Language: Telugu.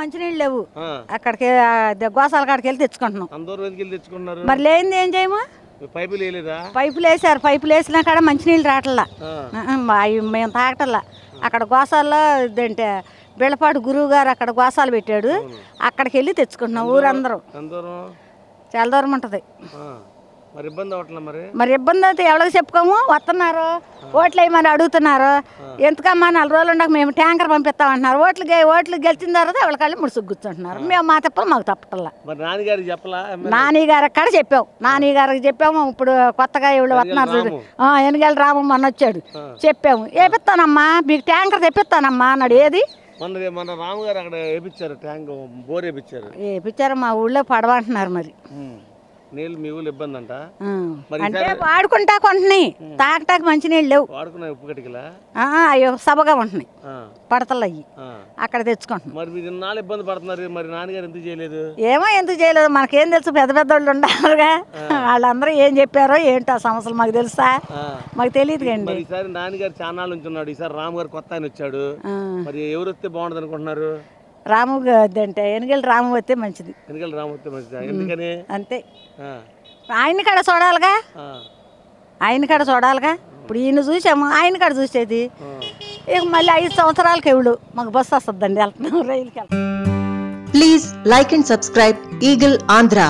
మంచినీళ్ళు లేవు. అక్కడికి గోసాల కాడికి వెళ్ళి తెచ్చుకుంటున్నాం. మరి లేనిది ఏం చేయము? పైపులు వేసారు. పైపులు వేసినా కాడ మంచినీళ్ళు రావట్లా, మేము తాగటల్లా. అక్కడ గోసాల్లో ఇదంటే బిళ్ళపాటి గురువు గారు అక్కడ గోసాలు పెట్టాడు, అక్కడికి వెళ్ళి తెచ్చుకుంటున్నాం. ఊరందరూ చాలా దూరం ఉంటుంది. మరి ఇబ్బంది అయితే ఎవరికి చెప్పుకోము. వస్తున్నారు ఓట్లు వేయమని అడుగుతున్నారు. ఎంతకమ్మా 4 రోజులు ఉండక మేము ట్యాంకర్ పంపిస్తామంటున్నారు. ఓట్లు గెలిచిన తర్వాత ఎవరికాళ్ళు ముడుసుకు కూర్చుంటున్నారు. మేము మా తప్పలు మాకు తప్పటల్లా. నానిగారు అక్కడ చెప్పాము, నానిగారికి చెప్పాము. ఇప్పుడు కొత్తగా ఎవరు వస్తున్నారు చూడు, ఎన్నికల రాము మొన్న వచ్చాడు, చెప్పాము వేపిస్తానమ్మా మీకు ట్యాంకర్ తెప్పిస్తానమ్మా అన్నాడు. ఏది వేపించారు మా ఊళ్ళో పడవంటున్నారు. మరి నీళ్ళు మీ ఊళ్ళో ఇబ్బంది అంట అంటే వాడుకుంటా కొంటున్నాయి, తాగటానికి మంచి నీళ్ళు లేవు. అయ్యో సభగా ఉంటున్నాయి పడతలు అయ్యి అక్కడ తెచ్చుకుంటున్నాం. మరి మీరు ఇన్నాళ్ళు ఇబ్బంది పడుతున్నారు, మరి నాన్నగారు ఎందుకు చేయలేదు? ఏమో ఎందుకు చేయలేదు మనకేం తెలుసు, పెద్ద పెద్ద వాళ్ళు ఉండాలిగా, వాళ్ళందరూ ఏం చెప్పారో ఏంటో సమస్యలు మాకు తెలుసా? మాకు తెలియదు కండి. ఈసారి నాన్నగారు చాలా నుంచి ఉన్నాడు, ఈసారి రాము గారు కొత్త ఆయన వచ్చాడు, మరి ఎవరు వస్తే బాగుంటుంది అనుకుంటున్నారు? రాము అంటే ఎన్నికలు రాము వస్తే మంచిది. ఎన్నికలు రాము వస్తే మంచిది ఎందుకని? అంతే, ఆయన కాడ చూడాలిగా, ఆయన కాడ చూడాలిగా. ఇప్పుడు ఈయన చూసాము, ఆయన కాడ చూసేది. ఇక మళ్ళీ 5 సంవత్సరాలకి ఎవడు మాకు బస్సు వస్తుందండి, వెళ్తున్నాం రైలుకి వెళ్తాం. Please like and subscribe eagle Andhra.